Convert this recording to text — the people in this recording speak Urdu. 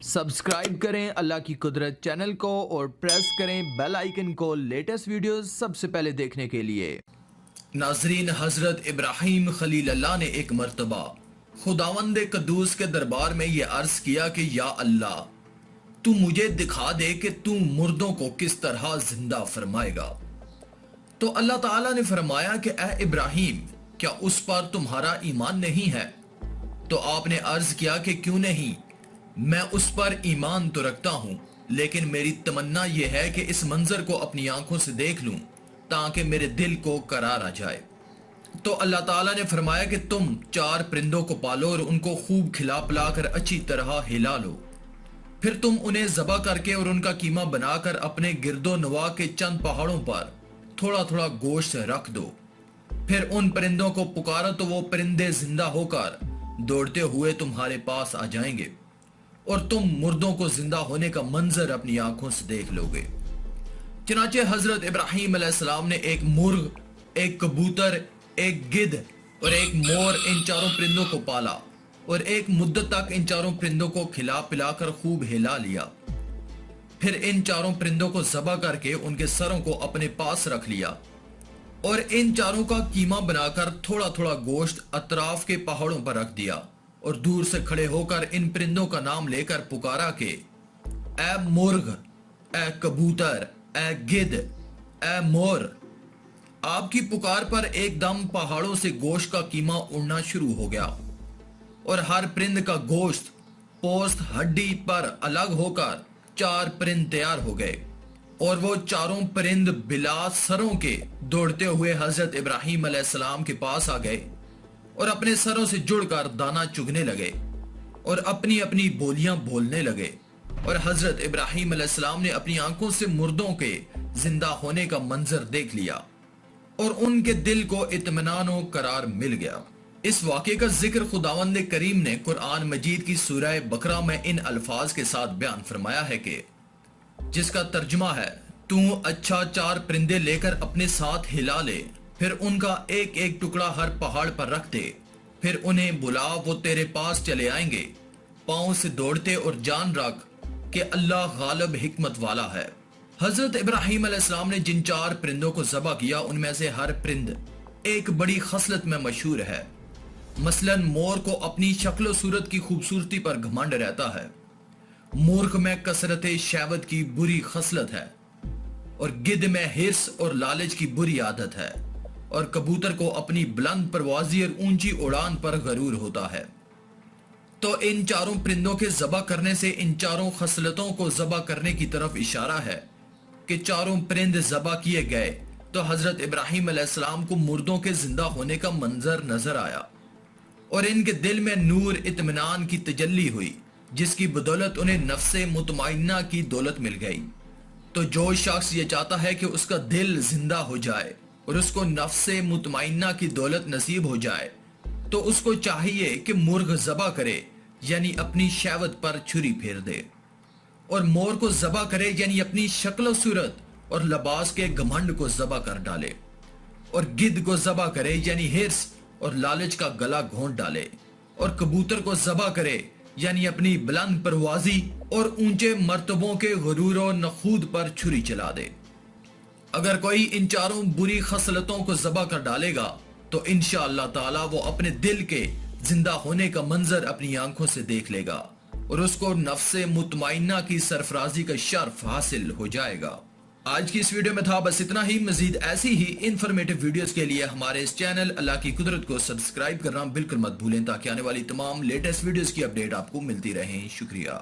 سبسکرائب کریں اللہ کی قدرت چینل کو اور پریس کریں بیل آئیکن کو لیٹسٹ ویڈیوز سب سے پہلے دیکھنے کے لیے۔ ناظرین، حضرت ابراہیم خلیل اللہ نے ایک مرتبہ خداوند قدوس کے دربار میں یہ عرض کیا کہ یا اللہ، تو مجھے دکھا دے کہ تو مردوں کو کس طرح زندہ فرمائے گا۔ تو اللہ تعالیٰ نے فرمایا کہ اے ابراہیم، کیا اس پر تمہارا ایمان نہیں ہے؟ تو آپ نے عرض کیا کہ کیوں نہیں، میں اس پر ایمان تو رکھتا ہوں، لیکن میری تمنا یہ ہے کہ اس منظر کو اپنی آنکھوں سے دیکھ لوں تاکہ میرے دل کو قرار آ جائے۔ تو اللہ تعالیٰ نے فرمایا کہ تم 4 پرندوں کو پالو اور ان کو خوب کھلا پلا کر اچھی طرح ہلا لو، پھر تم انہیں ذبح کر کے اور ان کا قیمہ بنا کر اپنے گرد و نواح کے چند پہاڑوں پر تھوڑا تھوڑا گوشت رکھ دو، پھر ان پرندوں کو پکارو تو وہ پرندے زندہ ہو کر دوڑتے ہوئے تمہارے پاس آ جائیں گے اور تم مردوں کو زندہ ہونے کا منظر اپنی آنکھوں سے دیکھ لو گے۔ چنانچہ حضرت ابراہیم علیہ السلام نے ایک مرغ، ایک کبوتر، ایک گدھ اور ایک مور ان 4 پرندوں کو پالا اور ایک مدت تک ان 4 پرندوں کو کھلا پلا کر خوب ہلا لیا، پھر ان 4 پرندوں کو ذبح کر کے ان کے سروں کو اپنے پاس رکھ لیا اور ان 4 کا قیمہ بنا کر تھوڑا تھوڑا گوشت اطراف کے پہاڑوں پر رکھ دیا اور دور سے کھڑے ہو کر ان پرندوں کا نام لے کر پکارا کہ اے مرغ، اے کبوتر، اے گدھ، اے مور۔ آپ کی پکار پر ایک دم پہاڑوں سے گوشت کا قیمہ اڑنا شروع ہو گیا اور ہر پرند کا گوشت پوست ہڈی پر الگ ہو کر 4 پرند تیار ہو گئے اور وہ 4 پرند بلا سروں کے دوڑتے ہوئے حضرت ابراہیم علیہ السلام کے پاس آ گئے اور اپنے سروں سے جڑ کر دانہ چگنے لگے اور اپنی اپنی بولیاں بولنے لگے، اور حضرت ابراہیم علیہ السلام نے اپنی آنکھوں سے مردوں کے زندہ ہونے کا منظر دیکھ لیا اور ان کے دل کو اطمینان و قرار مل گیا۔ اس واقعے کا ذکر خداوند کریم نے قرآن مجید کی سورہ بقرہ میں ان الفاظ کے ساتھ بیان فرمایا ہے کہ جس کا ترجمہ ہے، تو اچھا 4 پرندے لے کر اپنے ساتھ ہلا لے، پھر ان کا ایک ایک ٹکڑا ہر پہاڑ پر رکھ دے، پھر انہیں بلا، وہ تیرے پاس چلے آئیں گے، پاؤں سے دوڑتے، اور جان رکھ کہ اللہ غالب حکمت والا ہے۔ حضرت ابراہیم علیہ السلام نے جن 4 پرندوں کو ذبح کیا ان میں سے ہر پرند ایک بڑی خصلت میں مشہور ہے۔ مثلا مور کو اپنی شکل و صورت کی خوبصورتی پر گھمنڈ رہتا ہے، مورخ میں کثرت شہوت کی بری خصلت ہے، اور گدھ میں حرص اور لالچ کی بری عادت ہے، اور کبوتر کو اپنی بلند پروازی اور اونچی اڑان پر غرور ہوتا ہے۔ تو ان 4 پرندوں کے ذبح کرنے سے ان 4 خصلتوں کو ذبح کرنے کی طرف اشارہ ہے کہ 4 پرند ذبح کیے گئے تو حضرت ابراہیم علیہ السلام کو مردوں کے زندہ ہونے کا منظر نظر آیا اور ان کے دل میں نور اطمینان کی تجلی ہوئی، جس کی بدولت انہیں نفس مطمئنہ کی دولت مل گئی۔ تو جو شخص یہ چاہتا ہے کہ اس کا دل زندہ ہو جائے اور اس کو نفس مطمئنہ کی دولت نصیب ہو جائے، تو اس کو چاہیے کہ مرغ ذبح کرے، یعنی اپنی شہوت پر چھری پھیر دے، اور مور کو ذبح کرے، یعنی اپنی شکل و صورت اور لباس کے گھمنڈ کو ذبح کر ڈالے، اور گدھ کو ذبح کرے، یعنی حرص اور لالچ کا گلا گھونٹ ڈالے، اور کبوتر کو ذبح کرے، یعنی اپنی بلند پروازی اور اونچے مرتبوں کے غرور و نخوت پر چھری چلا دے۔ اگر کوئی ان 4 بری خصلتوں کو ذبح کر ڈالے گا تو انشاءاللہ تعالی وہ اپنے دل کے زندہ ہونے کا منظر اپنی آنکھوں سے دیکھ لے گا اور اس کو نفس مطمئنہ کی سرفرازی کا شرف حاصل ہو جائے گا۔ آج کی اس ویڈیو میں تھا بس اتنا ہی۔ مزید ایسی ہی انفارمیٹو ویڈیوز کے لیے ہمارے اس چینل اللہ کی قدرت کو سبسکرائب کرنا بالکل مت بھولیں تاکہ آنے والی تمام لیٹسٹ ویڈیوز کی اپڈیٹ آپ کو ملتی رہیں۔ شکریہ۔